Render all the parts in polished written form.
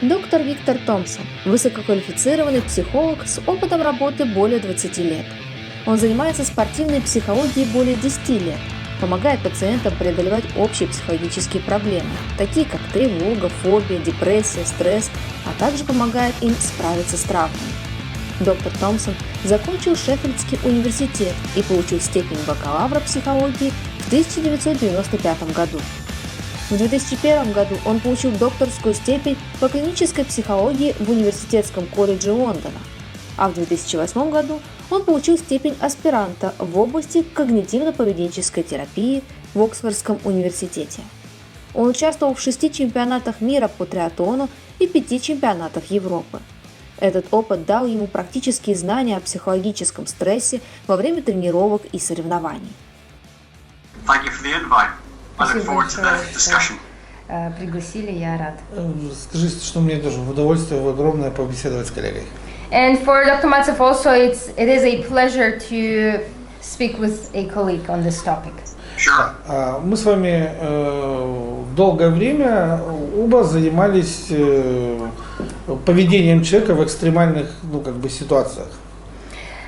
Доктор Виктор Томпсон – высококвалифицированный психолог с опытом работы более 20 лет. Он занимается спортивной психологией более 10 лет, помогает пациентам преодолевать общие психологические проблемы, такие как тревога, фобия, депрессия, стресс, а также помогает им справиться с травмами. Доктор Томпсон закончил Шеффилдский университет и получил степень бакалавра психологии в 1995 году. В 2001 году он получил докторскую степень по клинической психологии в Университетском колледже Лондона, а в 2008 году он получил степень аспиранта в области когнитивно-поведенческой терапии в Оксфордском университете. Он участвовал в 6 чемпионатах мира по триатлону и 5 чемпионатах Европы. Этот опыт дал ему практические знания о психологическом стрессе во время тренировок и соревнований. Спасибо большое, что пригласили, я рад. Скажите, что мне тоже в удовольствие огромное побеседовать с коллегой. And for Dr. Maltsev also, it is a pleasure to speak with a colleague on this topic. Sure. Мы с вами долгое время оба занимались поведением человека в экстремальных, ситуациях,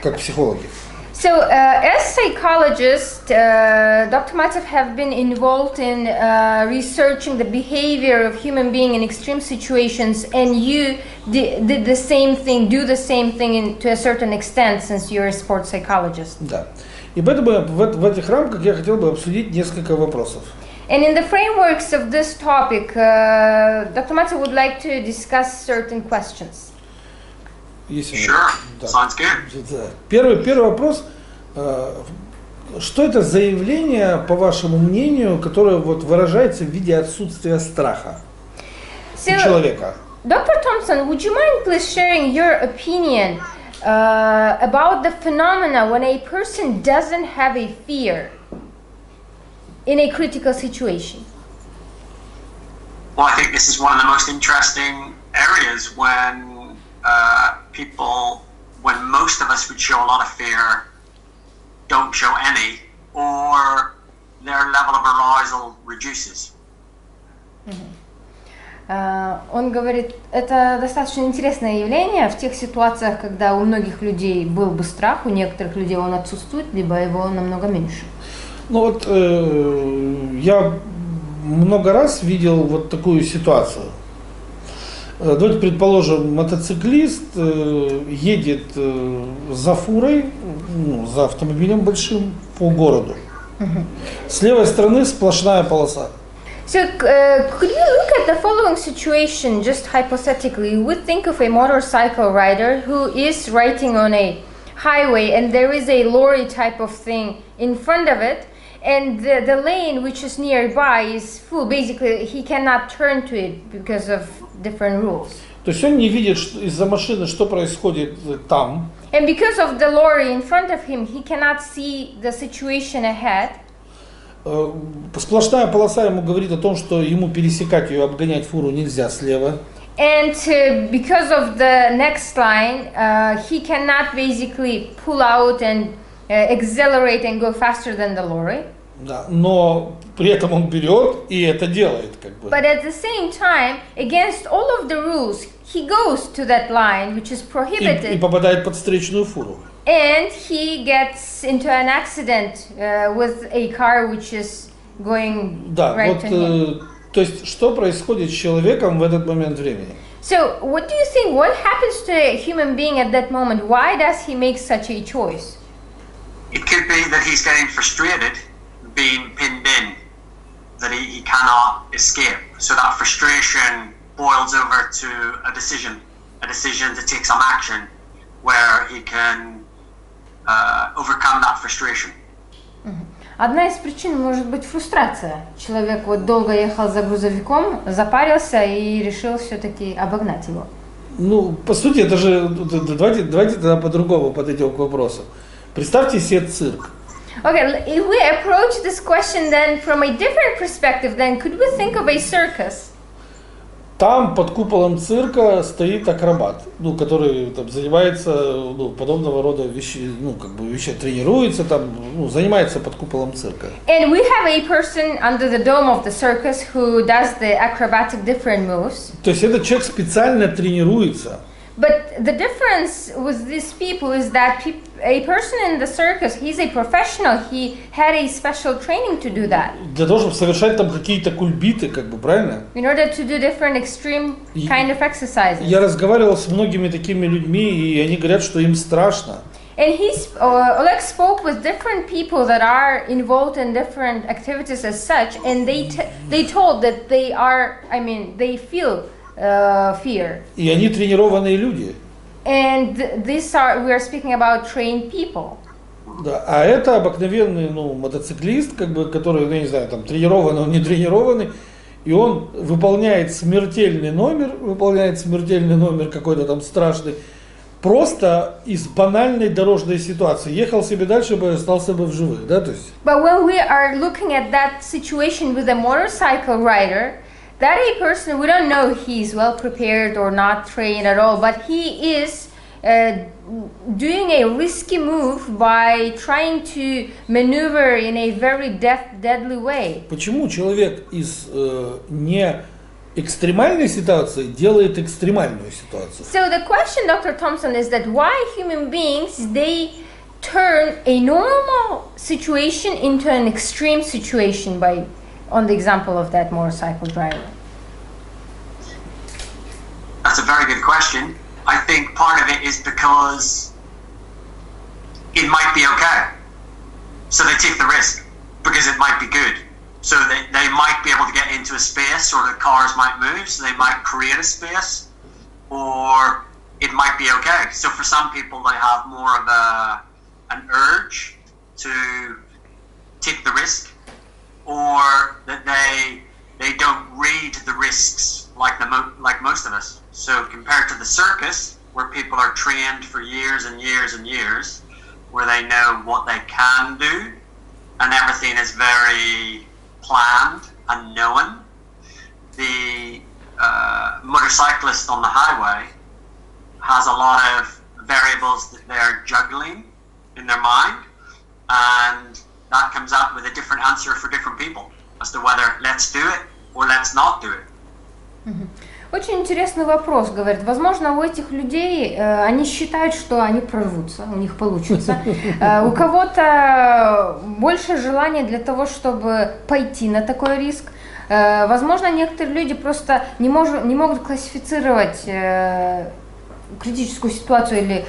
как психологи. So, as psychologists, Dr. Maltsev have been involved in researching the behavior of human being in extreme situations, and you did the same thing, do the same thing to a certain extent, since you're a sports psychologist. Да. И поэтому в этих рамках я хотел бы обсудить несколько вопросов. And in the frameworks of this topic, Dr. Maltsev would like to discuss certain questions. Sure, sounds good. Первый вопрос. Что это за явление, по вашему мнению, которое выражается в виде отсутствия страха у человека? Dr. Thompson, would you mind please sharing your opinion about the phenomena when a person doesn't have a fear in a critical situation? Well, I think this is one of the most interesting areas when when most of us would show a lot of fear, don't show any, or their level of arousal reduces. Он говорит, это достаточно интересное явление в тех ситуациях, когда у многих людей был бы страх, у некоторых людей он отсутствует, либо его намного меньше. Я много раз видел такую ситуацию. Давайте предположим, мотоциклист едет за фурой, за автомобилем большим по городу. С левой стороны сплошная полоса. So, could you look at the following situation, just hypothetically? You would think of a motorcycle rider who is riding on a highway and there is a lorry type of thing in front of it, and the lane which is nearby is full. Basically, he cannot turn to it because of different rules. То есть он не видит из-за машины, что происходит там. And because of the lorry in front of him, he cannot see the situation ahead. Сплошная полоса ему говорит о том, что ему пересекать ее, обгонять фуру нельзя слева. And because of the next line, he cannot basically pull out and accelerate and go faster than the lorry. Да, но при этом он берет и это делает, But at the same time, against all of the rules, he goes to that line which is prohibited. И попадает под встречную фуру. And he gets into an accident with a car which is going right to him. То есть, что происходит с человеком в этот момент времени? So, what do you think? What happens to a human being at that moment? Why does he make such a choice? It could be that he's getting frustrated, being pinned in, that he cannot escape. So that frustration boils over to a decision to take some action where he can overcome that frustration. Одна из причин может быть фрустрация. Человек долго ехал за грузовиком, запарился и решил все-таки обогнать его. По сути, это же, давайте тогда по-другому подойдем к вопросу. Представьте себе цирк. Okay, if we approach this question then from a different perspective, then could we think of a circus? Там под куполом цирка стоит акробат, ну, который там занимается подобного рода вещи, тренируется, там, занимается под куполом цирка. And we have a person under the dome of the circus who does the acrobatic different moves. То есть этот человек специально тренируется. But the difference with these people is that a person in the circus, he's a professional, he had a special training to do that. Для того, чтобы совершать там какие-то кульбиты, правильно? In order to do different extreme kind of exercises. Я разговаривал с многими такими людьми, и они говорят, что им страшно. And Oleg spoke with different people that are involved in different activities as such, and they told that they feel fear. И они тренированные люди. And we are speaking about trained people. Да, а это обыкновенный, мотоциклист, который, я не знаю, там тренированный, он не тренированный, и он выполняет смертельный номер какой-то там страшный, просто из банальной дорожной ситуации. Ехал себе дальше, бы остался бы в живых, да, то есть. But when we are looking at that situation with a motorcycle rider, that a person, we don't know if he's well prepared or not trained at all, but he is doing a risky move by trying to maneuver in a very deadly way. Почему человек из не экстремальной ситуации делает экстремальную ситуацию? So the question, Dr. Thompson, is that why human beings, they turn a normal situation into an extreme situation on the example of that motorcycle driver? That's a very good question. I think part of it is because it might be okay. So they take the risk because it might be good. So they might be able to get into a space, or the cars might move, so they might create a space, or it might be okay. So for some people, they have more of an urge to take the risk, or that they don't read the risks like most of us. So compared to the circus, where people are trained for years and years and years, where they know what they can do, and everything is very planned and known, the motorcyclist on the highway has a lot of variables that they're juggling in their mind, and that comes out with a different answer for different people as to whether let's do it or let's not do it. Mm-hmm. Очень интересный вопрос, говорит. Возможно, у этих людей, они считают, что они прорвутся, у них получится. У кого-то больше желания для того, чтобы пойти на такой риск. Возможно, некоторые люди просто не могут классифицировать критическую ситуацию или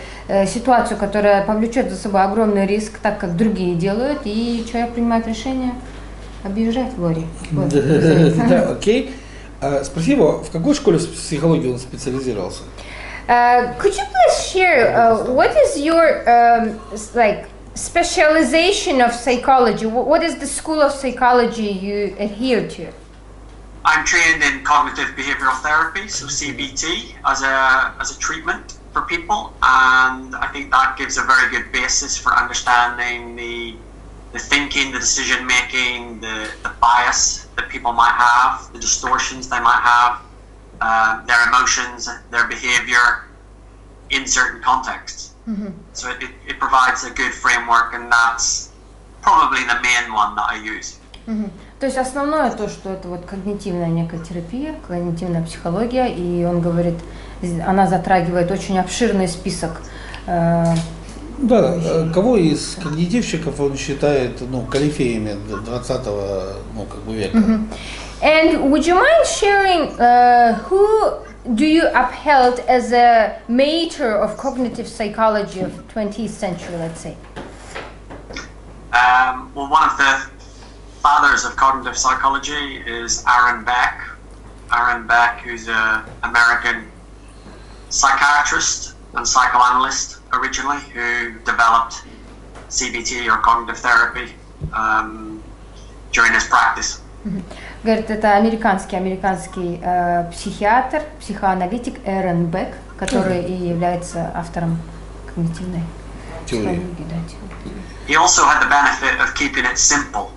ситуацию, которая повлечет за собой огромный риск, так как другие делают, и человек принимает решение объезжать горе. Да, окей. Спроси его, в какой школе психологии он специализировался? Could you please share what is your specialization of psychology? What is the school of psychology you adhere to? I'm trained in cognitive behavioral therapy, so CBT, as a treatment for people, and I think that gives a very good basis for understanding the thinking, the decision making, the bias that people might have, the distortions they might have, their emotions, their behavior in certain contexts. Mm-hmm. So it provides a good framework, and that's probably the main one that I use. Mm-hmm. То есть основное то, что это вот когнитивная некая терапия, когнитивная психология, и он говорит, она затрагивает очень обширный список. Да, кого из когнитивщиков он считает, корифеями 20-го, века? Mm-hmm. And would you mind sharing who do you upheld as a mater of cognitive psychology of 20th century, let's say? Well, one of the fathers of cognitive psychology is Aaron Beck. Aaron Beck, who's an American psychiatrist and psychoanalyst originally, who developed CBT or cognitive therapy during his practice. Говорит, это американский психиатр, психоаналитик Aaron Beck, который и является автором когнитивной теории. He also had the benefit of keeping it simple.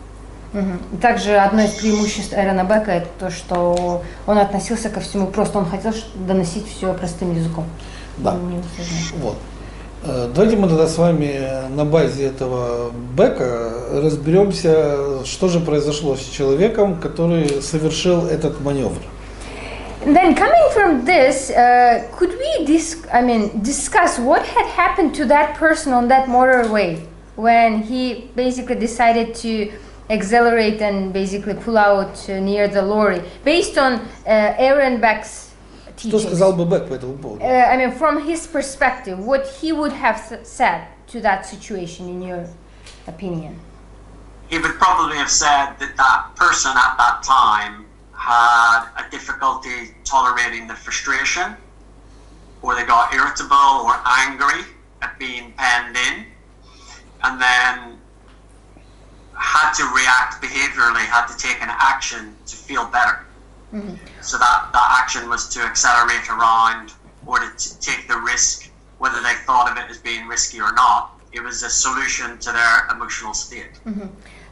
Также одно из преимуществ Эрона Бека это то, что он относился ко всему просто, он хотел доносить все простым языком. Да. Вот. Давайте мы тогда с вами на базе этого Бека разберемся, что же произошло с человеком, который совершил этот маневр. Then coming from this, could we discuss what had happened to that person on that motorway when he basically decided to accelerate and basically pull out near the lorry, based on Aaron Beck's teachings? Что сказал бы Бек по этому поводу? From his perspective, what he would have said to that situation, in your opinion? He would probably have said that that person at that time had a difficulty tolerating the frustration, or they got irritable or angry at being penned in, and then had to react behaviorally, had to take an action to feel better. So that action was to accelerate around or to take the risk, whether they thought of it as being risky or not. It was a solution to their emotional state.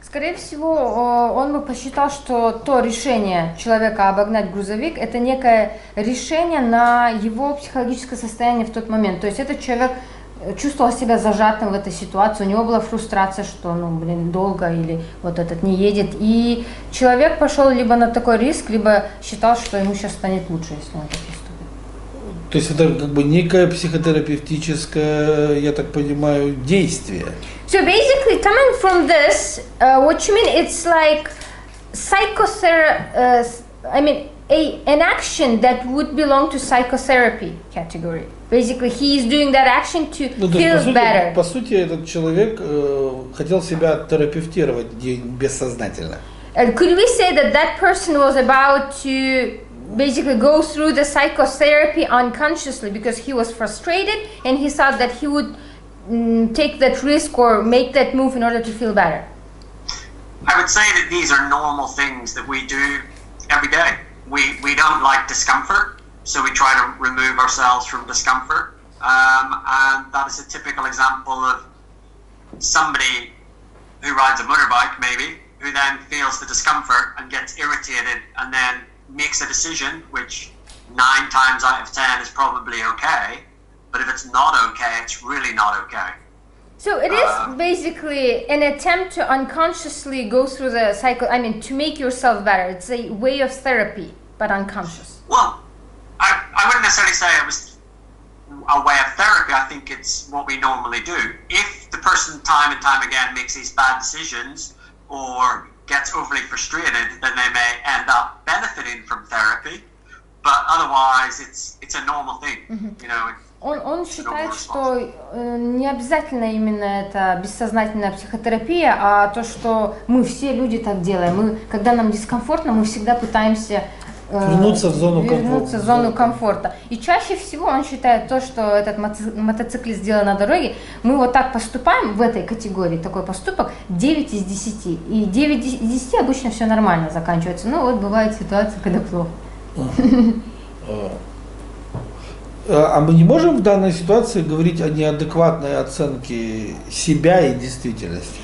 Скорее всего, он бы посчитал, что то решение человека обогнать грузовик – это некое решение на его психологическое состояние в тот момент. То есть этот человек чувствовал себя зажатым в этой ситуации, у него была фрустрация, что, долго или вот этот не едет. И человек пошел либо на такой риск, либо считал, что ему сейчас станет лучше, если он так поступит. То есть это как бы некое психотерапевтическое, я так понимаю, действие. So basically, coming from this, what you mean, it's like an action that would belong to psychotherapy category. Basically, he is doing that action to feel better. По сути, этот человек хотел себя терапевтировать бессознательно. Could we say that that person was about to basically go through the psychotherapy unconsciously because he was frustrated and he thought that he would take that risk or make that move in order to feel better? I would say that these are normal things that we do every day. We don't like discomfort, so we try to remove ourselves from discomfort. And that is a typical example of somebody who rides a motorbike, maybe, who then feels the discomfort and gets irritated and then makes a decision, which 9 times out of 10 is probably okay. But if it's not okay, it's really not okay. So it is basically an attempt to unconsciously go through the cycle, to make yourself better. It's a way of therapy, but unconscious. Well, I wouldn't necessarily say it was a way of therapy. I think it's what we normally do. If the person time and time again makes these bad decisions or gets overly frustrated, then they may end up benefiting from therapy. But otherwise, it's a normal thing, Он считает, что не обязательно именно это бессознательная психотерапия, а то, что мы все люди так делаем. Когда нам дискомфортно, мы всегда пытаемся вернуться в зону комфорта. И чаще всего он считает то, что этот мотоциклист сделал на дороге, мы вот так поступаем в этой категории, такой поступок 9 из 10. И 9 из 10 обычно все нормально заканчивается. Но вот бывает ситуация, когда плохо. А мы не можем в данной ситуации говорить о неадекватной оценке себя и действительности?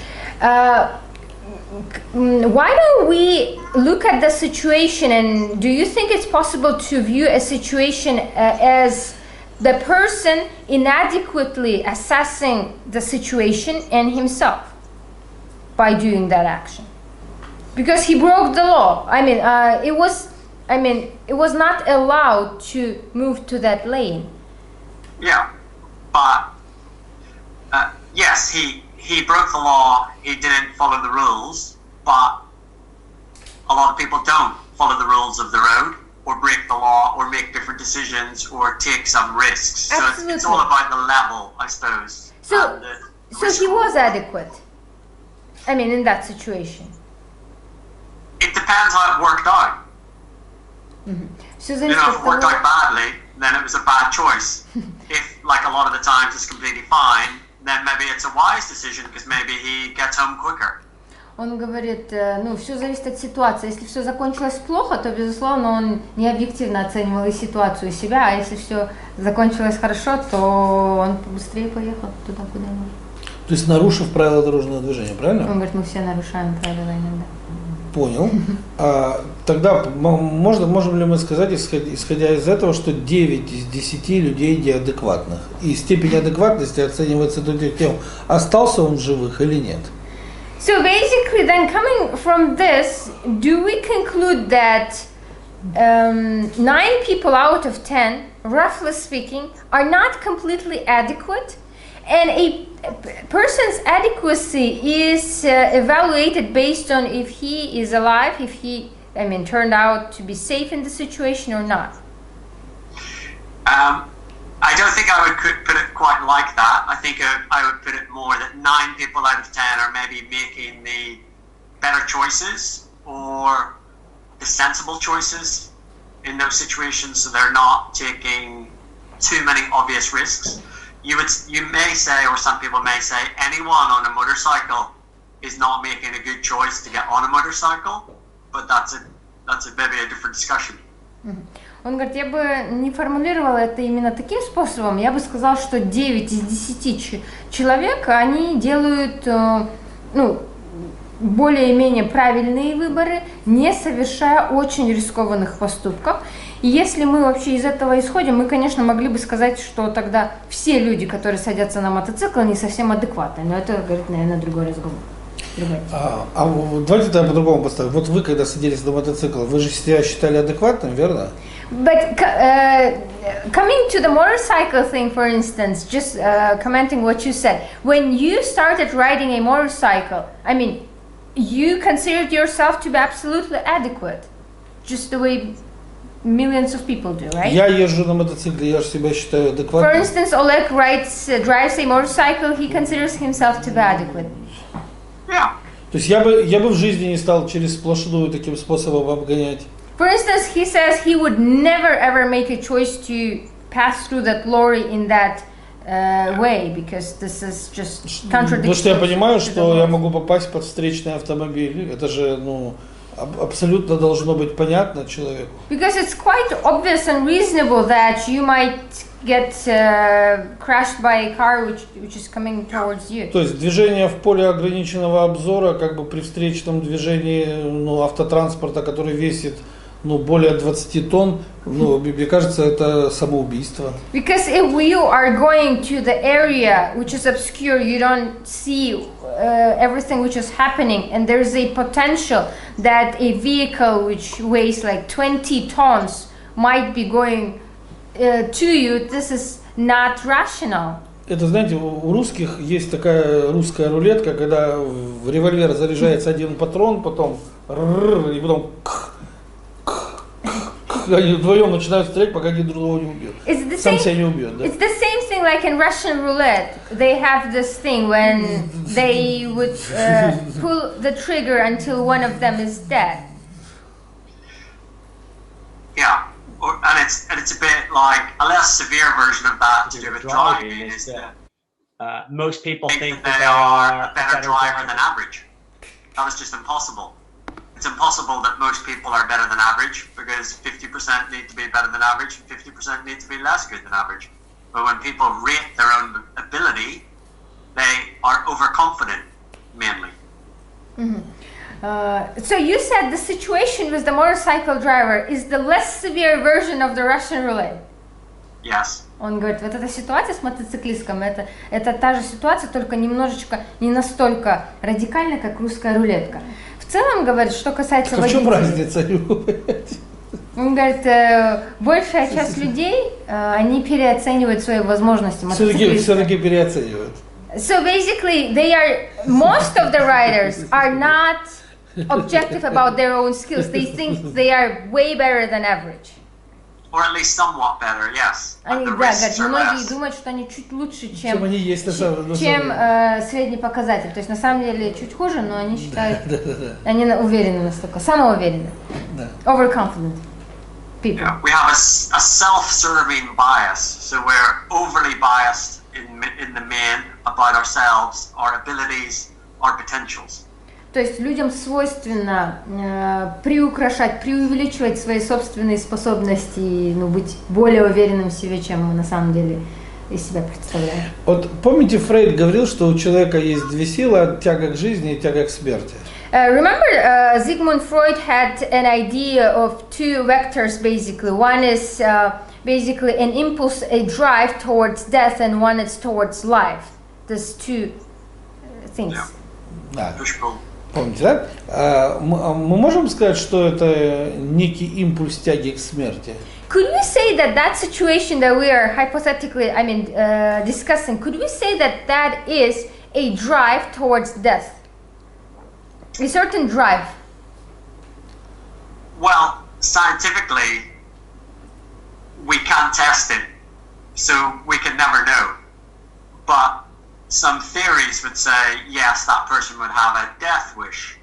Why don't we look at the situation, and do you think it's possible to view a situation as the person inadequately assessing the situation and himself by doing that action? Because he broke the law. It was not allowed to move to that lane. Yeah, but yes, he broke the law. He didn't follow the rules, but a lot of people don't follow the rules of the road, or break the law, or make different decisions, or take some risks. Absolutely. So it's all about the level, I suppose. So he was adequate. In that situation. It depends how it worked out. If it worked out badly, then it was a bad choice. If, like a lot of the times, it's completely fine, then maybe it's a wise decision because maybe he gets home quicker. Он говорит, все зависит от ситуации. Если все закончилось плохо, то, безусловно, он не объективно оценивал и ситуацию, и себя, а если все закончилось хорошо, то он быстрее поехал туда, куда нужно. То есть нарушив правила дорожного движения, правильно? Он говорит, мы все нарушаем правила иногда. Понял. Тогда можем ли мы сказать, исходя из этого, что 9 из 10 людей неадекватных? И степень адекватности оценивается тем, остался он в живых или нет? So basically, then coming from this, do we conclude that 9 people out of 10, roughly speaking, are not completely adequate, and a person's adequacy is evaluated based on if he is alive, if he, turned out to be safe in the situation or not? I don't think I would put it quite like that. I think I would put it more that 9 people out of 10 are maybe making the better choices or the sensible choices in those situations, so they're not taking too many obvious risks. You may say, or some people may say, anyone on a motorcycle is not making a good choice to get on a motorcycle, but that's maybe a different discussion. Он говорит, я бы не формулировала это именно таким способом, я бы сказала, что 9 из 10 человек, они делают, более-менее правильные выборы, не совершая очень рискованных поступков. И если мы вообще из этого исходим, мы, конечно, могли бы сказать, что тогда все люди, которые садятся на мотоцикл, не совсем адекватны. Но это, говорит, наверное, другой разговор. Давайте тогда по-другому поставим. Вот вы, когда садились на мотоцикл, вы же себя считали адекватным, верно? But coming to the motorcycle thing, for instance, just commenting what you said, when you started riding a motorcycle, you considered yourself to be absolutely adequate, just the way millions of people do, right? Я езжу на мотоцикле, я же себя считаю адекватным. For instance, Oleg drives a motorcycle, he considers himself to be adequate. Yeah. То есть я бы в жизни не стал через сплошную таким способом обгонять. For instance, he says he would never ever make a choice to pass through that lorry in that way, because this is just contradictory. Потому что я понимаю, что я могу попасть под встречный автомобиль. Это же, абсолютно должно быть понятно человеку. Because it's quite obvious and reasonable that you might get crashed by a car which is coming towards you. То есть движение в поле ограниченного обзора, как бы при встречном движении автотранспорта, который весит более 20 тонн, мне кажется, это самоубийство. Because if you are going to the area which is obscure, you don't see everything which is happening, and there is a potential that a vehicle which weighs like 20 tons might be going to you, this is not rational. Это, знаете, у русских есть такая русская рулетка, когда в револьвер заряжается один патрон, потом и потом они вдвоем начинают стрелять, пока один другого не убьет. Сам себя не убьет, да. It's the same thing like in Russian roulette. They have this thing when they would pull the trigger until one of them is dead. Yeah, and it's a bit like a less severe version of that to do with driving is that most people think that they are a better driver than average. That is just impossible. It's impossible that most people are better than average, because 50% need to be better than average and 50% need to be less good than average. But when people rate their own ability, they are overconfident, mainly. So you said the situation with the motorcycle driver is the less severe version of the Russian roulette. Yes. Он говорит, вот эта ситуация с мотоциклистком, это та же ситуация, только немножечко, не настолько радикально, как русская рулетка. В целом, говорит, что касается водителей. В чем разница? Он говорит, большая часть людей, они переоценивают свои возможности. Все-таки переоценивают. So basically, most of the riders are not objective about their own skills. They think they are way better than average. Or at least somewhat better, yes. Они, да, говорят, многие думают, что они чуть лучше, чем средний показатель. То есть на самом деле чуть хуже, но они считают, они уверены настолько, самоуверены. Overconfident people. Yeah, we have a self-serving bias, so we're overly biased in the main about ourselves, our abilities, our potentials. То есть людям свойственно приукрашать, преувеличивать свои собственные способности и быть более уверенным в себе, чем мы на самом деле из себя представляем. Вот помните, Фрейд говорил, что у человека есть две силы, тяга к жизни и тяга к смерти. Remember, Sigmund Freud had an idea of two vectors basically. One is basically an impulse, a drive towards death, and one is towards life. There's two things. Да. Помните, да? Мы можем сказать, что это некий импульс тяги к смерти? Could we say that that situation that we are hypothetically, discussing, could we say that that is a drive towards death? A certain drive. Well, scientifically, we can't test it, so we can never know. But some theories would say, yes, that person would have a death wish,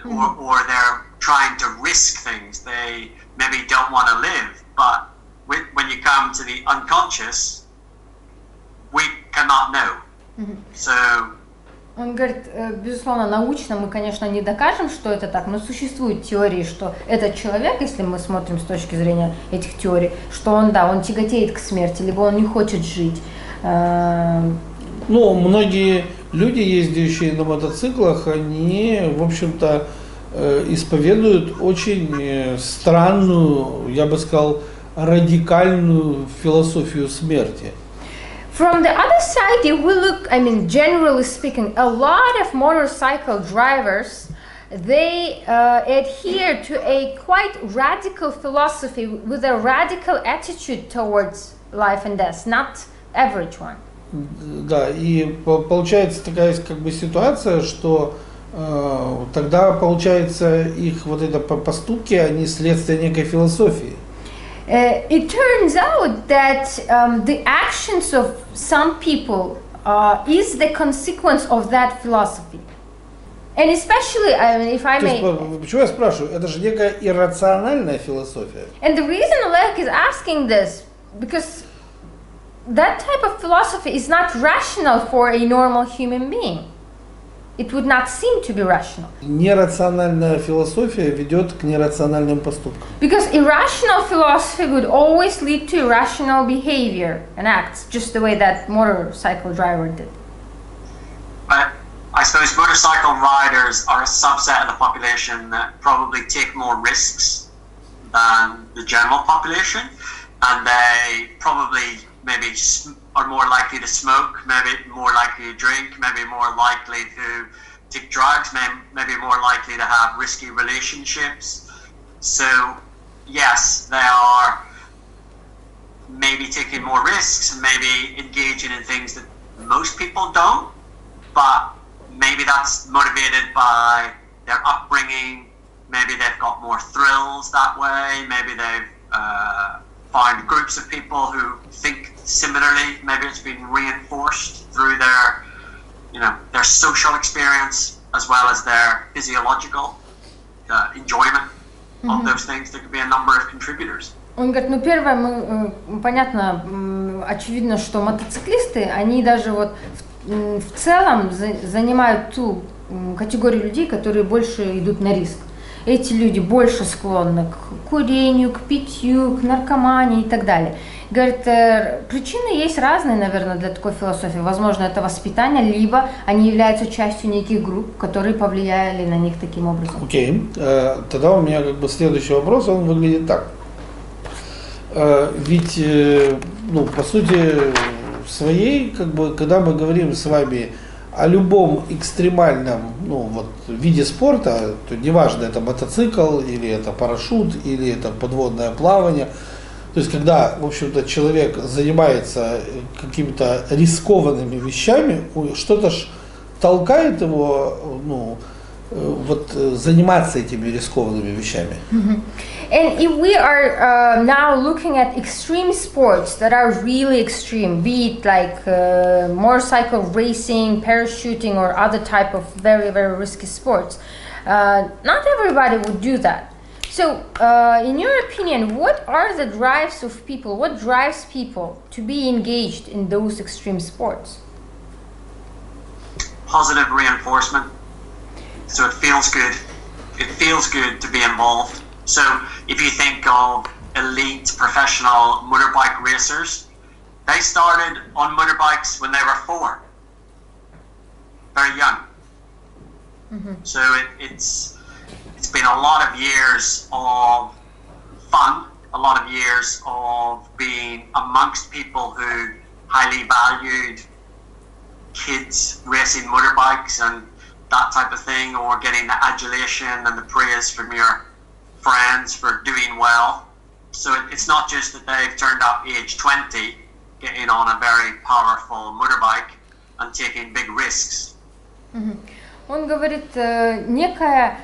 or they're trying to risk things. They maybe don't want to live, but when you come to the unconscious, we cannot know. So. Он говорит, безусловно, научно мы, конечно, не докажем, что это так, но существуют теории, что этот человек, если мы смотрим с точки зрения этих теорий, что он, да, он тяготеет к смерти, либо он не хочет жить. Ну, многие люди, ездящие на мотоциклах, они, в общем-то, исповедуют очень странную, я бы сказал, радикальную философию смерти. From the other side, if we look, generally speaking, a lot of motorcycle drivers, they adhere to a quite radical philosophy with a radical attitude towards life and death, not average one. Да, и получается такая как бы ситуация, что тогда получается их вот это поступки, они следствие некой философии. It turns out that the actions of some people is the consequence of that philosophy. And especially, if I may... Почему я спрашиваю? Это же некая иррациональная философия. And the reason Oleg is asking this, because that type of philosophy is not rational for a normal human being. It would not seem to be rational. Нерациональная философия ведет к нерациональным поступкам. Because irrational philosophy would always lead to irrational behavior and acts, just the way that motorcycle driver did. But I suppose motorcycle riders are a subset of the population that probably take more risks than the general population, and they probably maybe are more likely to smoke, maybe more likely to drink, maybe more likely to take drugs, maybe more likely to have risky relationships. So, yes, they are maybe taking more risks and maybe engaging in things that most people don't, but maybe that's motivated by their upbringing, maybe they've got more thrills that way, maybe they've found groups of people who think similarly, maybe it's been reinforced through their, their social experience as well as their physiological enjoyment of those things. There could be a number of contributors. Он говорит, первое, понятно, очевидно, что мотоциклисты, они даже вот в целом занимают ту категорию людей, которые больше идут на риск. Эти люди больше склонны к курению, к питью, к наркомании и так далее. Говорит, причины есть разные, наверное, для такой философии. Возможно, это воспитание, либо они являются частью неких групп, которые повлияли на них таким образом. Окей. Тогда у меня как бы следующий вопрос, он выглядит так. Ведь, по сути, своей, как бы, когда мы говорим с вами о любом экстремальном, виде спорта, то неважно, это мотоцикл, или это парашют, или это подводное плавание, то есть, когда, в общем-то, человек занимается какими-то рискованными вещами, что-то ж толкает его, заниматься этими рискованными вещами. And if we are now looking at extreme sports that are really extreme, be it like motorcycle racing, parachuting, or other type of very, very risky sports, not everybody would do that. So, in your opinion, what are the drives of people? What drives people to be engaged in those extreme sports? Positive reinforcement. So it feels good. It feels good to be involved. So if you think of elite professional motorbike racers, they started on motorbikes when they were 4. Very young. So it's been a lot of years of fun, a lot of years of being amongst people who highly valued kids racing motorbikes and that type of thing, or getting the adulation and the praise from your friends for doing well. So it's not just that they've turned up age 20, getting on a very powerful motorbike and taking big risks. Он говорит, некое,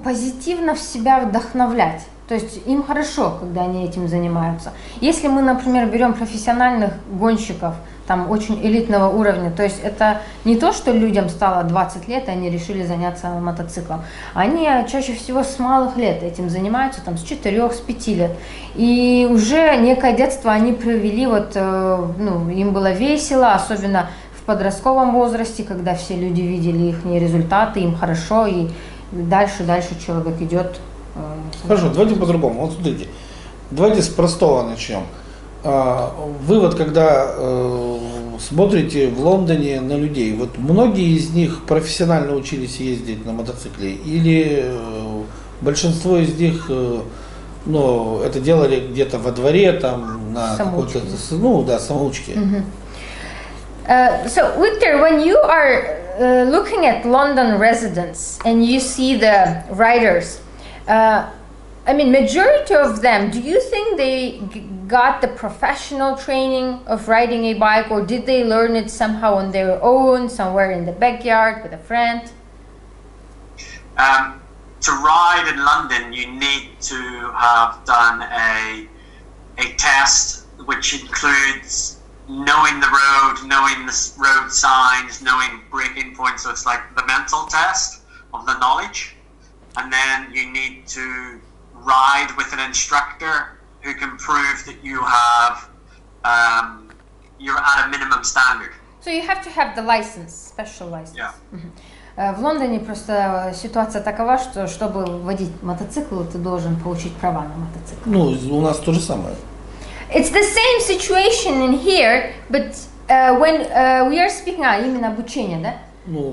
позитивно в себя вдохновлять. То есть им хорошо, когда они этим занимаются. Если мы, например, берем профессиональных гонщиков, там очень элитного уровня, то есть это не то, что людям стало 20 лет, и они решили заняться мотоциклом. Они чаще всего с малых лет этим занимаются, там с 4-5 лет. И уже некое детство они провели, им было весело, особенно в подростковом возрасте, когда все люди видели их результаты, им хорошо, и дальше человек идет. Хорошо, давайте по-другому. Вот смотрите, давайте с простого начнем. Вы когда смотрите в Лондоне на людей, вот многие из них профессионально учились ездить на мотоцикле, или большинство из них это делали где-то во дворе, там на какой-то, самоучке. So Victor, when you are looking at London residents and you see the riders, majority of them, do you think they got the professional training of riding a bike, or did they learn it somehow on their own, somewhere in the backyard with a friend? To ride in London, you need to have done a test, which includes knowing the road, knowing the road signs, knowing braking points. So it's like the mental test of the knowledge. And then you need to ride with an instructor who can prove that you have, you're at a minimum standard. So you have to have the license, special license. Yeah. В Лондоне просто ситуация такова, что чтобы водить мотоцикл, ты должен получить права на мотоцикл. У нас то же самое. It's the same situation in here, but when we are speaking, именно обучение, да?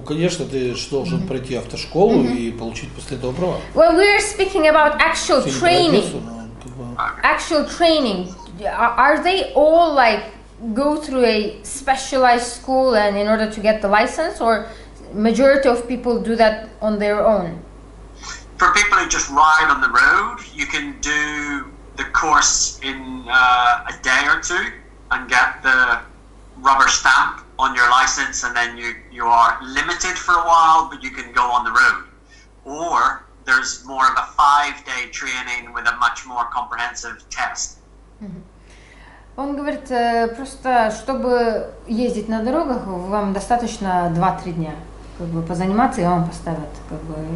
Конечно, ты должен пройти автошколу и получить после этого права. When we are speaking about actual training, are they all go through a specialized school and in order to get the license, or majority of people do that on their own? For people who just ride on the road, you can do the course in a day or two and get the rubber stamp on your license, and then you are limited for a while, but you can go on the road. Or there's more of a 5-day training with a much more comprehensive test. Он говорит, просто чтобы ездить на дорогах, вам достаточно 2-3 дня. Позаниматься, и вам поставят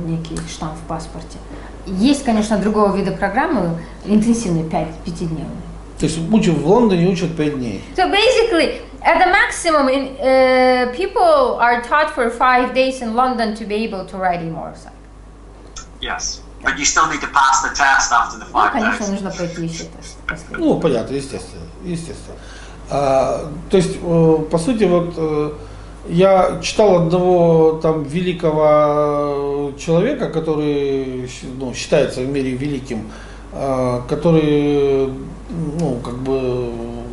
некий штамп в паспорте. Есть, конечно, другого вида программы, интенсивные 5-дневные. То есть в Лондоне учат 5 дней. So basically, at the maximum, people are taught for 5 days in London to be able to ride a motorcycle. Yes, but you still need to pass the test after the 5 days. Конечно, нужно пройти еще тест. Понятно, естественно. То есть, по сути, я читал одного великого человека, который считается в мире великим, который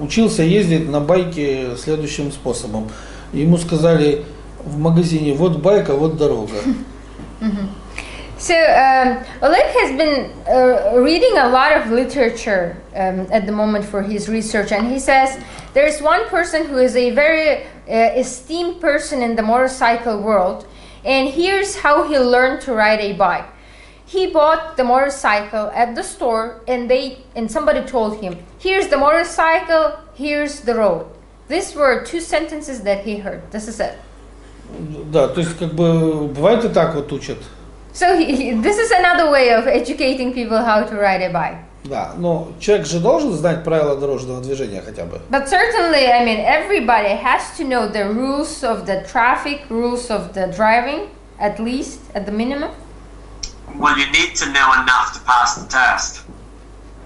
учился ездить на байке следующим способом. Ему сказали в магазине: вот байк, а вот дорога. So Oleg has been reading a lot of literature at the moment for his research, and he says there's one person who is a very esteemed person in the motorcycle world, and here's how he learned to ride a bike. He bought the motorcycle at the store, and somebody told him, here's the motorcycle, here's the road. These were 2 sentences that he heard. This is it. Да, то есть бывает и так учат. So this is another way of educating people how to ride a bike. Да, но человек же должен знать правила дорожного движения хотя бы. But certainly, everybody has to know the rules of the traffic, rules of the driving, at least, at the minimum. Well, you need to know enough to pass the test.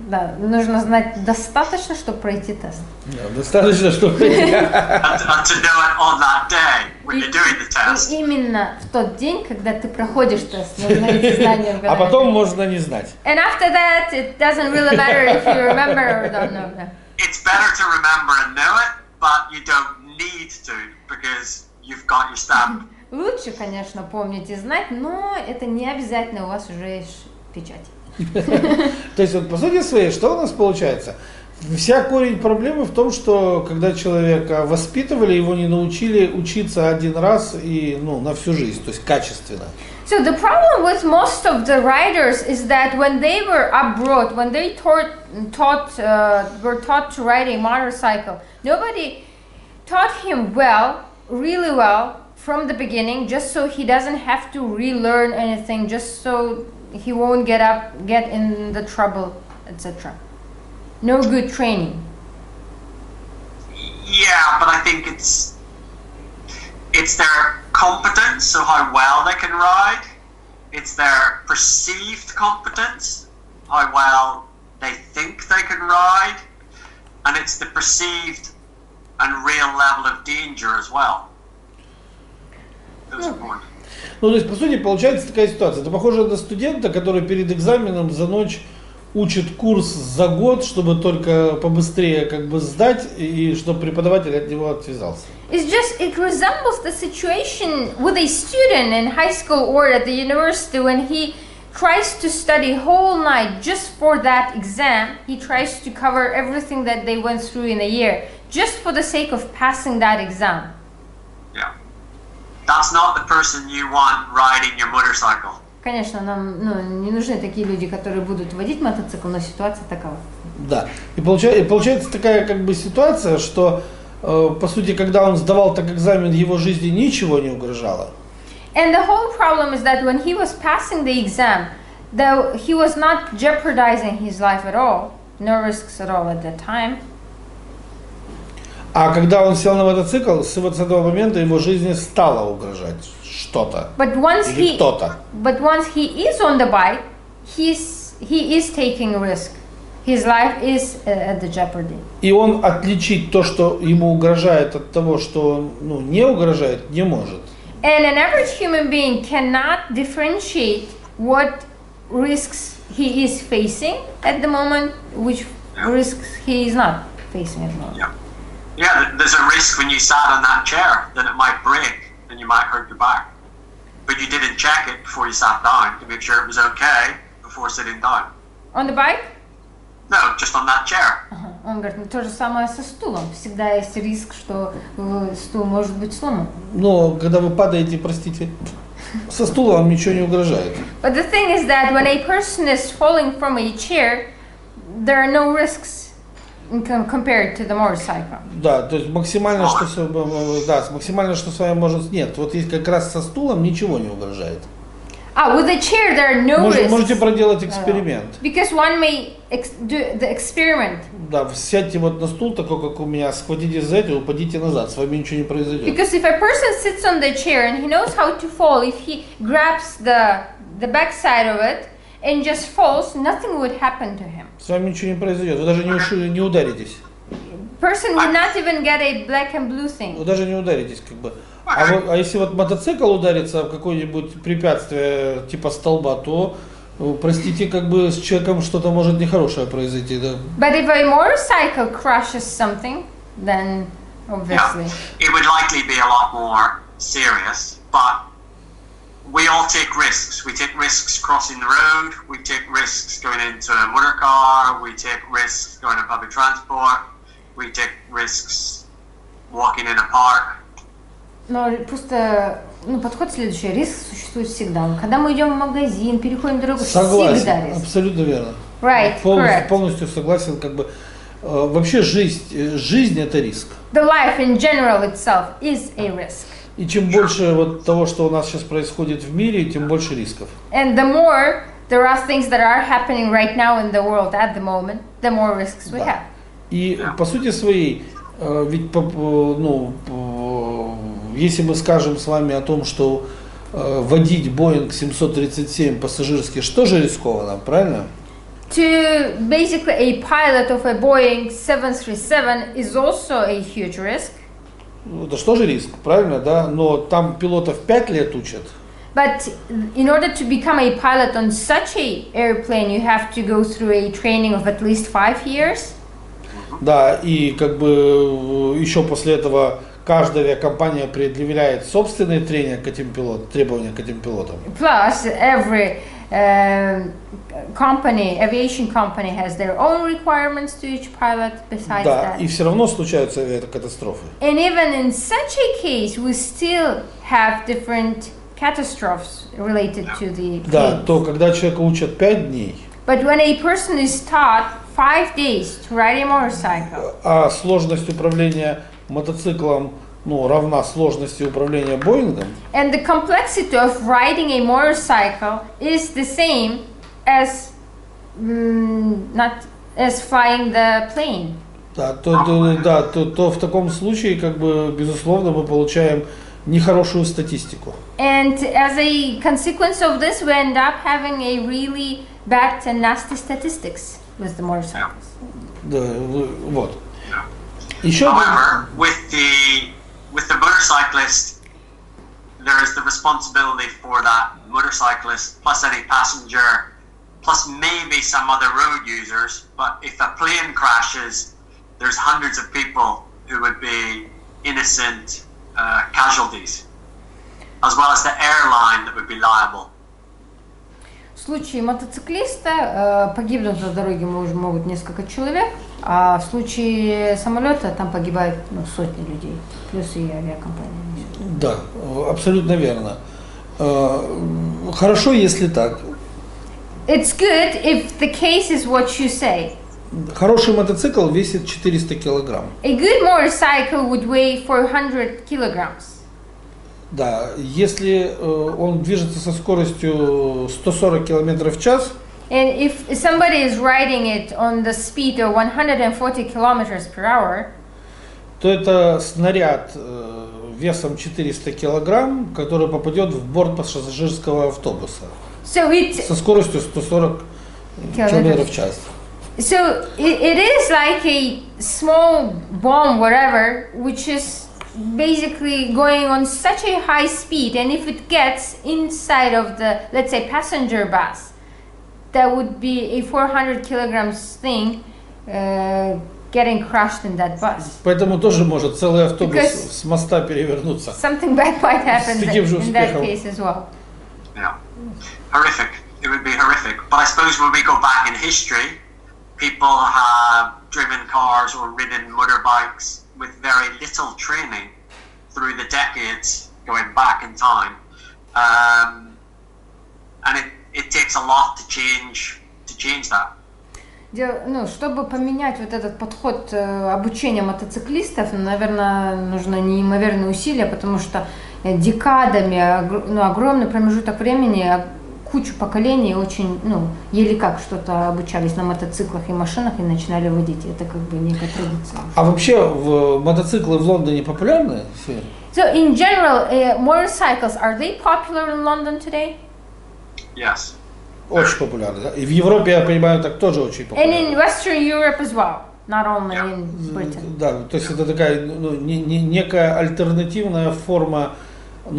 Да, нужно знать достаточно, чтобы пройти тест. Да, достаточно, чтобы... and to do it on that day when you're doing the test. И именно в тот день, когда ты проходишь тест, нужно эти знания А потом можно не знать. And after that, it doesn't really matter if you remember or don't know. It's better to remember and know it, but you don't need to because you've got your stamp. Лучше, конечно, помнить и знать, но это не обязательно, у вас уже есть печать. То есть, вот, по сути своей, что у нас получается? Вся корень проблемы в том, что когда человека воспитывали, его не научили учиться один раз и на всю жизнь, то есть качественно. So the problem with most of the writers is that when they were abroad, when they were taught to ride a motorcycle, nobody taught him really well from the beginning, just so he doesn't have to relearn anything, just so he won't get in the trouble, etc. No good training. Yeah, but I think it's their competence, so how well they can ride. It's their perceived competence, how well they think they can ride, and it's the perceived and real level of danger as well. Those are important. То есть, по сути, получается такая ситуация. Это похоже на студента, который перед экзаменом за ночь учит курс за год, чтобы только побыстрее сдать, и чтобы преподаватель от него отвязался. It resembles the situation with a student in high school or at the university when he tries to study whole night just for that exam. He tries to cover everything that they went through in a year just for the sake of passing that exam. Yeah. That's not the person you want riding your motorcycle. Конечно, нам не нужны такие люди, которые будут водить мотоцикл, но ситуация такова. Да. И получается такая ситуация, что по сути, когда он сдавал так экзамен, его жизни ничего не угрожало. And the whole problem is that when he was passing the exam, though he was not jeopardizing his life at all, no risks at all at that time. А когда он сел на мотоцикл, с этого момента его жизни стало угрожать что-то или кто-то. But once he is on the bike, he is taking a risk. His life is at the jeopardy. И он отличить то, что ему угрожает, от того, что не угрожает, не может. And an average human being cannot differentiate what risks he is facing at the moment, which risks he is not facing at the moment. Yeah, there's a risk when you sat on that chair that it might break and you might hurt your back. But you didn't check it before you sat down to make sure it was okay before sitting down. On the bike? No, just on that chair. Он говорит, то же самое со стулом. Всегда есть риск, что стул может быть сломан. Но когда вы падаете, простите, со стула вам ничего не угрожает. But the thing is that when a person is falling from a chair, there are no risks compared to the motorcycle. Да, то есть максимально, что с вами может... Нет, вот есть как раз со стулом ничего не угрожает. With a chair there are no risks. Можете проделать эксперимент. Because one may do the experiment. Да, сядьте вот на стул, такой как у меня, схватитесь за это, упадите назад, с вами ничего не произойдет. Because if a person sits on the chair and he knows how to fall, if he grabs the back side of it and just falls, nothing would happen to him. С вами ничего не произойдет, вы даже не ударитесь. Person would not even get a black and blue thing. Вы даже не ударитесь, А если вот мотоцикл ударится в какое-нибудь препятствие типа столба, то, простите, с человеком что-то может нехорошее произойти, да. But if a motorcycle crushes something, then obviously. Yeah, it would likely be a lot more serious, but we all take risks. We take risks crossing the road, we take risks going into a motor car, we take risks going on public transport, we take risks walking in a park. Но просто подход следующий. Риск существует всегда. Когда мы идем в магазин, переходим дорогу, согласен, всегда риск. Абсолютно верно. Right, correct. Полностью согласен, вообще жизнь это риск. The life in general itself is a risk. И чем больше вот того, что у нас сейчас происходит в мире, тем больше рисков. And the more there are things that are happening right now in the world at the moment, the more risks we have. И по сути своей, ведь если мы скажем с вами о том, что водить Boeing 737 пассажирский, что же рискованно, правильно? to basically a pilot of a Boeing 737 is also a huge risk. Это что же риск, правильно, да? Но там пилотов 5 лет учат. But in order to become a pilot on such a airplane, you have to go through a training of at least 5 years. Да, и как бы еще после этого каждая авиакомпания предъявляет собственные требования к этим пилотам. Plus, every aviation company has their own requirements to each pilot besides Да, that. и все равно случаются авиакатастрофы. And even in such a case, we still have different catastrophes related to the Да, planes. то когда человека учат 5 дней, But when a person is taught 5 days to ride a motorcycle, а сложность управления мотоциклом равна сложности управления Боингом, and the complexity of riding a motorcycle is the same as not as flying the plane. да, то в таком случае, как бы, безусловно, мы получаем нехорошую статистику. And as a consequence of this, we end up having a really bad and nasty statistics with the motorcycles. Да, вот. Еще However, with the motorcyclist, there is the responsibility for that motorcyclist plus any passenger, plus maybe some other road users. But if a plane crashes, there's hundreds of people who would be innocent casualties, as well as the airline that would be liable. В случае мотоциклиста погибнуть на дороге могут несколько человек, а в случае самолета там погибают сотни людей, плюс и авиакомпания. Да, абсолютно верно. Хорошо, если так. It's good if the case is what you say. Хороший мотоцикл весит 400 килограмм. A good motorcycle would weigh 400 kilograms. Да, если он движется со скоростью 140 километров в час, And if somebody is riding it on the speed of 140 kilometers per hour, то это снаряд весом 400 килограмм, который попадет в борт пассажирского автобуса so со скоростью 140 километров в час. So it is like a small bomb, whatever, which is basically going on such a high speed, and if it gets inside of the, let's say, passenger bus, that would be a 400 kilograms thing getting crushed in that bus. Поэтому тоже может целый автобус с моста перевернуться. Something bad might happen С таким же in that успехом. case as well. Yeah, horrific. It would be horrific. But I suppose when we go back in history, people have driven cars or ridden motorbikes with very little training through the decades going back in time, and it takes a lot to change that. Чтобы поменять вот этот подход обучения мотоциклистов, наверное, нужно неимоверные усилия, потому что декадами, огромный промежуток времени, кучу поколений очень, еле как что-то обучались на мотоциклах и машинах и начинали водить. Это как бы некая традиция. А вообще мотоциклы в Лондоне популярны? So in general, motorcycles, are they popular in London today? Yes. Очень популярны. Да? И в Европе, я понимаю, так тоже очень популярны. And in Western Europe as well, not only in Britain. Да, то есть это такая некая альтернативная форма,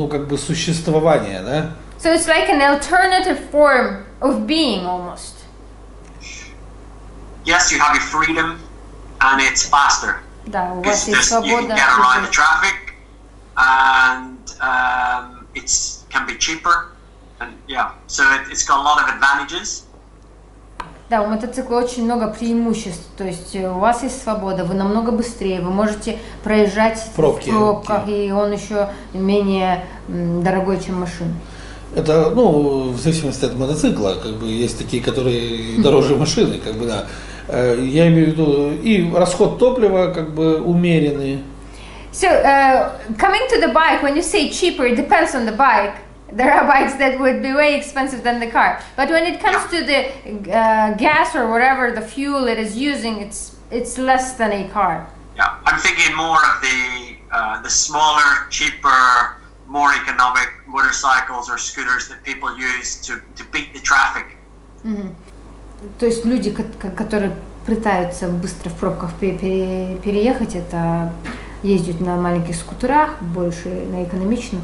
как бы существования, да? So it's like an alternative form of being almost. Yes, you have your freedom, and it's faster. Да, у It's вас есть just you can свобода. get around the traffic, and it can be cheaper, and yeah, so it's got a lot of advantages. Да, у мотоцикла очень много преимуществ, то есть у вас есть свобода, вы намного быстрее, вы можете проезжать в пробках, и он еще менее дорогой, чем машина. Это, в зависимости от мотоцикла, как бы есть такие, которые дороже машины, как бы, да. Я имею в виду и расход топлива, как бы, умеренный. So, coming to the bike, when you say cheaper, it depends on the bike. There are bikes that would be way expensive than the car. But when it comes to the gas or whatever the fuel it is using, it's less than a car. Yeah, I'm thinking more of the smaller, cheaper, more economic motorcycles or scooters that people use to beat the traffic. Mm-hmm. То есть люди, которые пытаются быстро в пробках переехать, это ездят на маленьких скутерах, больше на экономичных.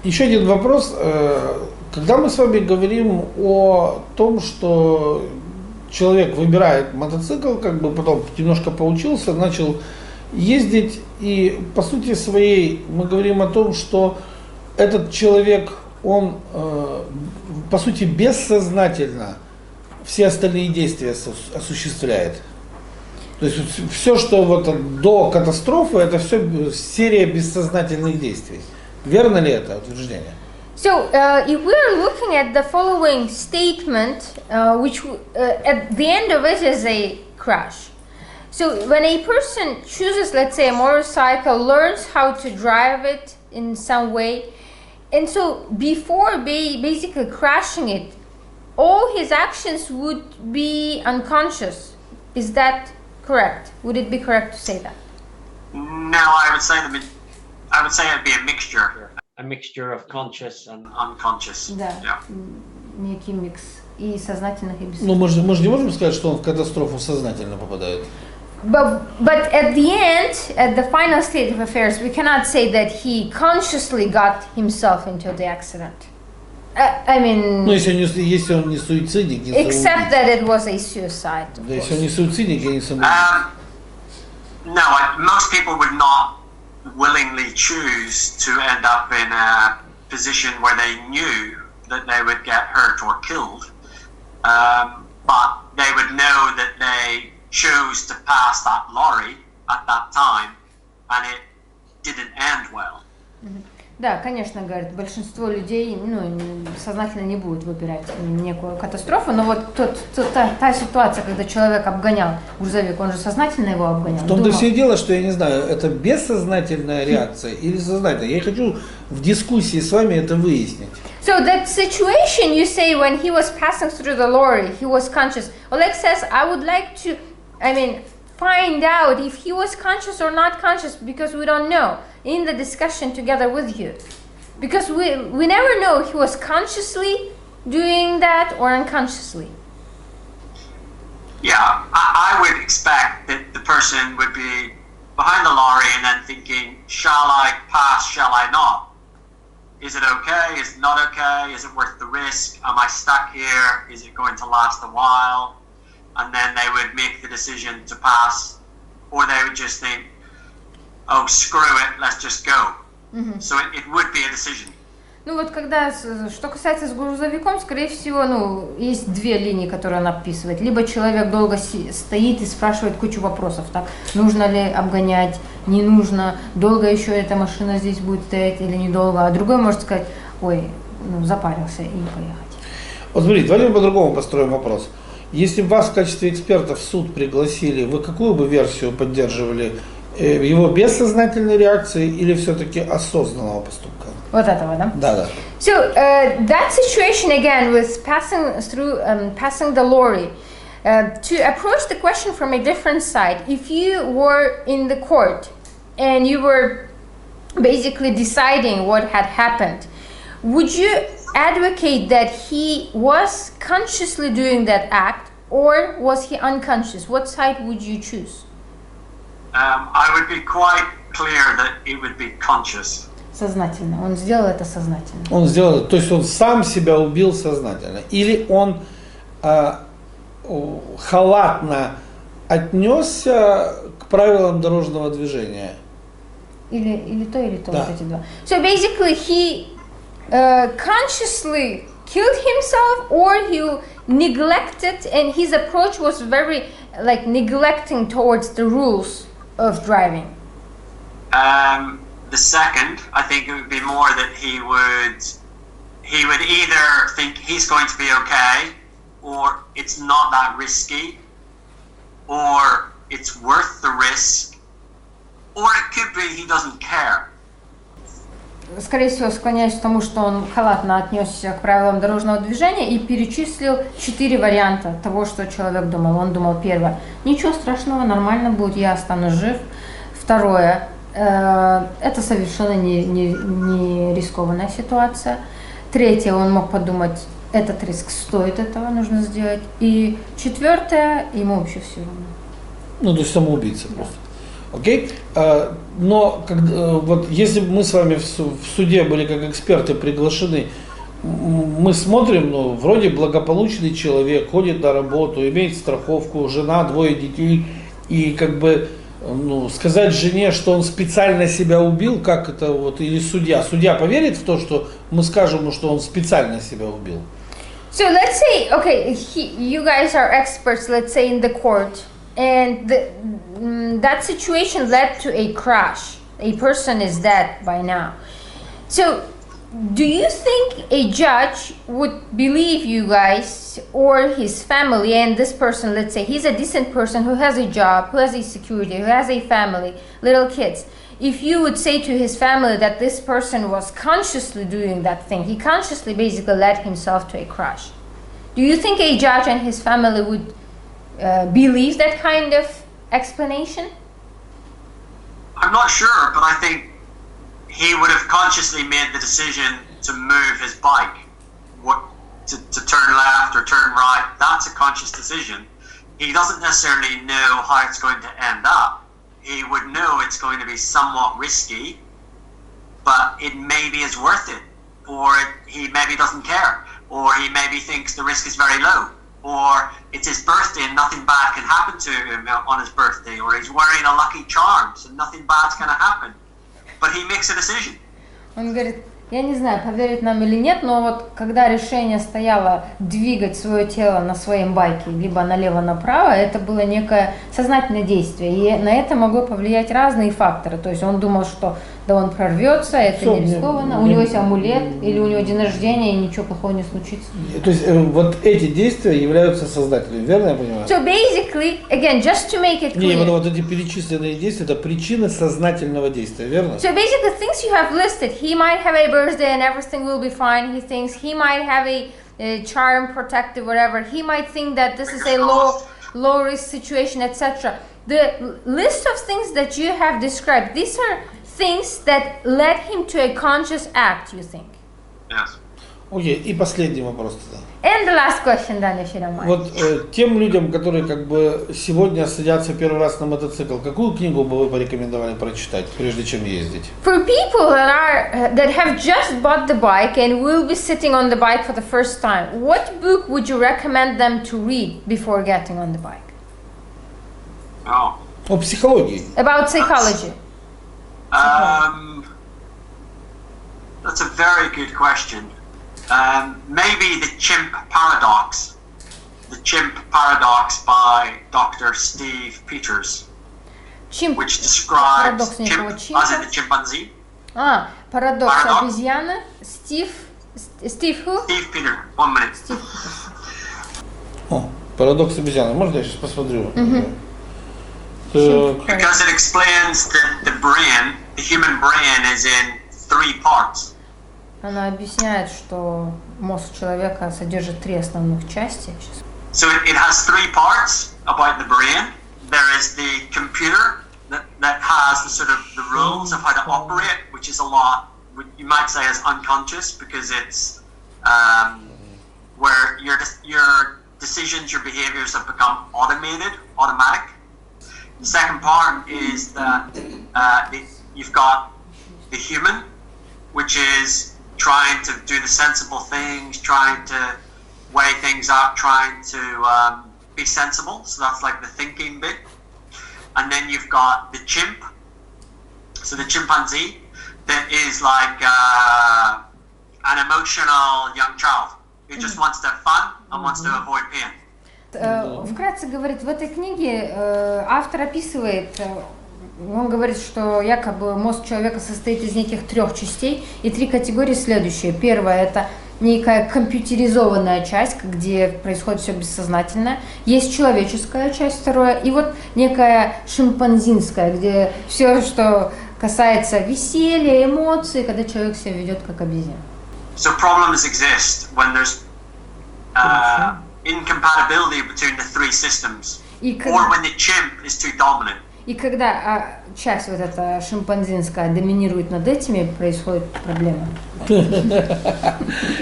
Еще один вопрос. Когда мы с вами говорим о том, что человек выбирает мотоцикл, как бы потом немножко поучился, начал ездить, и по сути своей мы говорим о том, что этот человек, он по сути бессознательно все остальные действия осуществляет. То есть все, что вот до катастрофы, это все серия бессознательных действий. Верно ли это утверждение? So, if we're looking at the following statement, which at the end of it is a crash. So, when a person chooses, let's say, a motorcycle, learns how to drive it in some way, and so before basically crashing it, all his actions would be unconscious. Is that correct? Would it be correct to say that? No, I would say it'd be a mixture. A mixture of conscious and unconscious. Да, Yeah. некий микс и сознательных, и Ну, бессознательных. мы же не можем сказать, что он в катастрофу сознательно попадает. But at the end, at the final state of affairs, we cannot say that he consciously got himself into the accident. I mean, Ну, если он не суицидник, не except that it was a suicide. Of Да, если он course. не суицидник, я не самоубийца. No, most people would not willingly choose to end up in a position where they knew that they would get hurt or killed, but they would know that they chose to pass that lorry at that time, and it didn't end well. Да, конечно, говорит, большинство людей, сознательно не будут выбирать некую катастрофу, но вот та ситуация, когда человек обгонял грузовик, он же сознательно его обгонял. В том-то все и дело, что я не знаю, это бессознательная реакция или сознательная. Я хочу в дискуссии с вами это выяснить. So that situation you say when he was passing through the lorry, he was conscious. Oleg says, I would like to, find out if he was conscious or not conscious, because we don't know, in the discussion together with you. Because we never know if he was consciously doing that or unconsciously. Yeah, I would expect that the person would be behind the lorry and then thinking, shall I pass, shall I not? Is it okay? Is it not okay? Is it worth the risk? Am I stuck here? Is it going to last a while? And then they would make the decision to pass, or they would just think, oh, screw it, let's just go. Mm-hmm. So it would be a decision. Ну вот что касается с грузовиком, скорее всего, есть две линии, которые он описывает. Либо человек долго стоит и спрашивает кучу вопросов, так, нужно ли обгонять, не нужно, долго еще эта машина здесь будет стоять или недолго, а другой может сказать, ой, запарился и поехать. Вот смотрите, давайте мы по-другому построим вопрос. Если бы вас в качестве эксперта в суд пригласили, вы какую бы версию поддерживали? Его бессознательной реакции или все-таки осознанного поступка? Вот этого, да? Да. So that situation again with passing the lorry, to approach the question from a different side. If you were in the court and you were basically deciding what had happened, would you advocate that he was consciously doing that act, or was he unconscious? What side would you choose? I would be quite clear that it would be conscious. Сознательно. Он сделал это сознательно. Он сделал, то есть он сам себя убил сознательно. Или он халатно отнесся к правилам дорожного движения. Или то, Да. вот эти два. So basically he consciously killed himself, or he neglected, and his approach was very neglecting towards the rules of driving. The second, I think it would be more that he would either think he's going to be okay, or it's not that risky, or it's worth the risk, or it could be he doesn't care. Скорее всего, склоняюсь к тому, что он халатно отнесся к правилам дорожного движения и перечислил 4 варианта того, что человек думал. Он думал, первое, ничего страшного, нормально будет, я останусь жив. Второе, это совершенно не рискованная ситуация. Третье, он мог подумать, этот риск стоит этого, нужно сделать. И четвертое, ему вообще все равно. Ну, то есть самоубийца просто. Окей? Но вот если бы мы с вами в суде были как эксперты приглашены, мы смотрим, ну, вроде благополучный человек, ходит на работу, имеет страховку, жена, 2 детей, и как бы, ну, сказать жене, что он специально себя убил, как это вот, или судья? Судья поверит в то, что мы скажем, что он специально себя убил? So let's say, okay, you guys are experts, let's say in the court, and that situation led to a crash. A person is dead by now. So do you think a judge would believe you guys or his family, and this person, let's say he's a decent person who has a job, who has a security, who has a family, little kids, if you would say to his family that this person was consciously doing that thing, he consciously basically led himself to a crash, do you think a judge and his family would believe that kind of explanation? I'm not sure, but I think he would have consciously made the decision to move his bike, to turn left or turn right. That's a conscious decision. He doesn't necessarily know how it's going to end up. He would know it's going to be somewhat risky, but it maybe is worth it. Or he maybe doesn't care. Or he maybe thinks the risk is very low. Or it's his birthday and nothing bad can happen to him on his birthday. Or he's wearing a lucky charm, so nothing bad's going to happen. But he makes a decision. Он говорит, я не знаю, поверить нам или нет, но вот когда решение стояло двигать свое тело на своем байке, либо налево-направо, это было некое сознательное действие. И на это могло повлиять разные факторы. То есть он думал, что да он прорвется, это не рискованно, у него есть амулет, или у него день рождения, и ничего плохого не случится. То есть вот эти действия являются сознательными, верно я понимаю? So basically, again, just to make it clear. Не, вот эти перечисленные действия, это причины сознательного действия, верно? So basically, things you have listed, he might have a birthday and everything will be fine. He thinks he might have a charm, protective, whatever. He might think that this is a low risk situation, etc. The list of things that you have described, these are things that led him to a conscious act, you think? Yes. Окей, и последний вопрос тогда. And the last question, then, if you don't mind. Вот тем людям, которые как бы сегодня садятся первый раз на мотоцикл, какую книгу бы вы порекомендовали прочитать, прежде чем ездить? For people that have just bought the bike and will be sitting on the bike for the first time, what book would you recommend them to read before getting on the bike? Oh. О психологии. About psychology. That's a very good question. Maybe the chimp paradox. The chimp paradox by Dr. Steve Peters, which describes chimp as in the chimpanzee. Парадокс обезьяны. Стив who? Steve Peters. 1 minute. О, парадокс обезьяны. Можно я сейчас посмотрю? Because it explains that the brain, the human brain, is in 3 parts. Она объясняет, что мозг человека содержит 3 основных части. So it has 3 parts about the brain. There is the computer that has the sort of the rules of how to operate, which is a lot, you might say, is unconscious, because it's where your decisions, your behaviors have become automatic. The second part is that you've got the human, which is trying to do the sensible things, trying to weigh things up, trying to be sensible. So that's like the thinking bit. And then you've got the chimp, so the chimpanzee, that is like an emotional young child who just wants to have fun and wants to avoid pain. Вкратце говорит, в этой книге автор описывает, он говорит, что якобы мозг человека состоит из неких 3 частей, и 3 категории следующие. Первая — это некая компьютеризованная часть, где происходит все бессознательное. Есть человеческая часть, второе, и вот некая шимпанзинская, где все, что касается веселья, эмоций, когда человек себя ведет как обезьяна. So problems exist when there's incompatibility between the 3 systems, or when the chimp is too dominant. И когда часть вот эта шимпанзинская доминирует над этими, происходит проблема.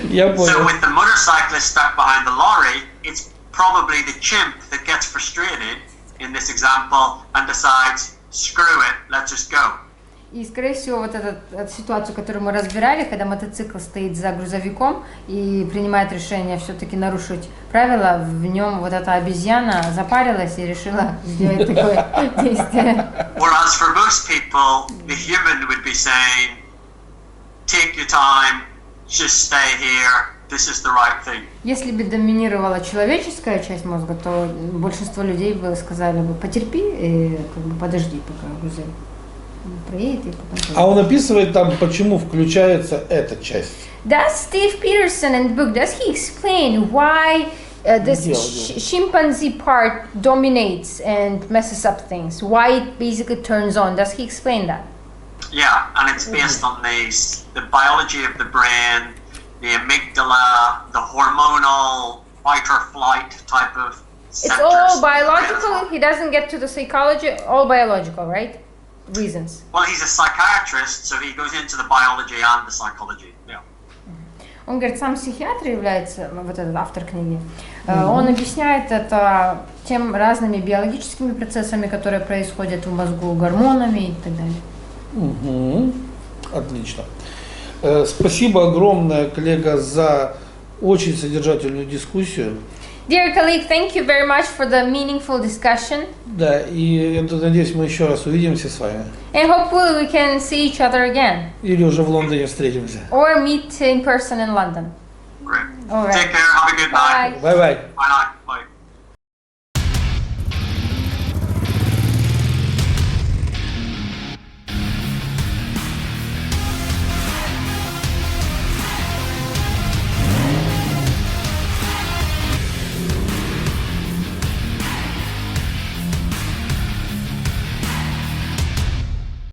Я So понял. with the motorcyclist stuck behind the lorry, it's probably the chimp that gets frustrated in this example and decides, screw it, let's just go. И, скорее всего, вот эту ситуацию, которую мы разбирали, когда мотоцикл стоит за грузовиком и принимает решение все-таки нарушить правила, в нем вот эта обезьяна запарилась и решила сделать такое действие. Whereas for most people, the human would be saying, take your time, just stay here, this is the right thing. Если бы доминировала человеческая часть мозга, то большинство людей бы сказали бы, потерпи и как бы подожди, пока грузовик проедет и потом... А он описывает там, почему включается эта часть. Does Steve Peterson in the book, does he explain why this chimpanzee part dominates and messes up things? Why it basically turns on? Does he explain that? Yeah, and it's based on the biology of the brain, the amygdala, the hormonal fight or flight type of It's all biological. He doesn't get to the psychology. All biological, right? Reasons. Well, he's a psychiatrist, so he goes into the biology and the psychology. Yeah. Он говорит, сам психиатр является, вот этот автор книги. Он объясняет это тем разными биологическими процессами, которые происходят в мозгу, гормонами и так далее. Отлично. Спасибо огромное, коллега, за очень содержательную дискуссию. Dear colleague, thank you very much for the meaningful discussion. Да, и я надеюсь, мы еще раз увидимся с вами. And hopefully we can see each other again. Или уже в Лондоне встретимся. Or meet in person in London. Great. All right. Take care. Have a good night. Bye. Bye-bye. Bye now.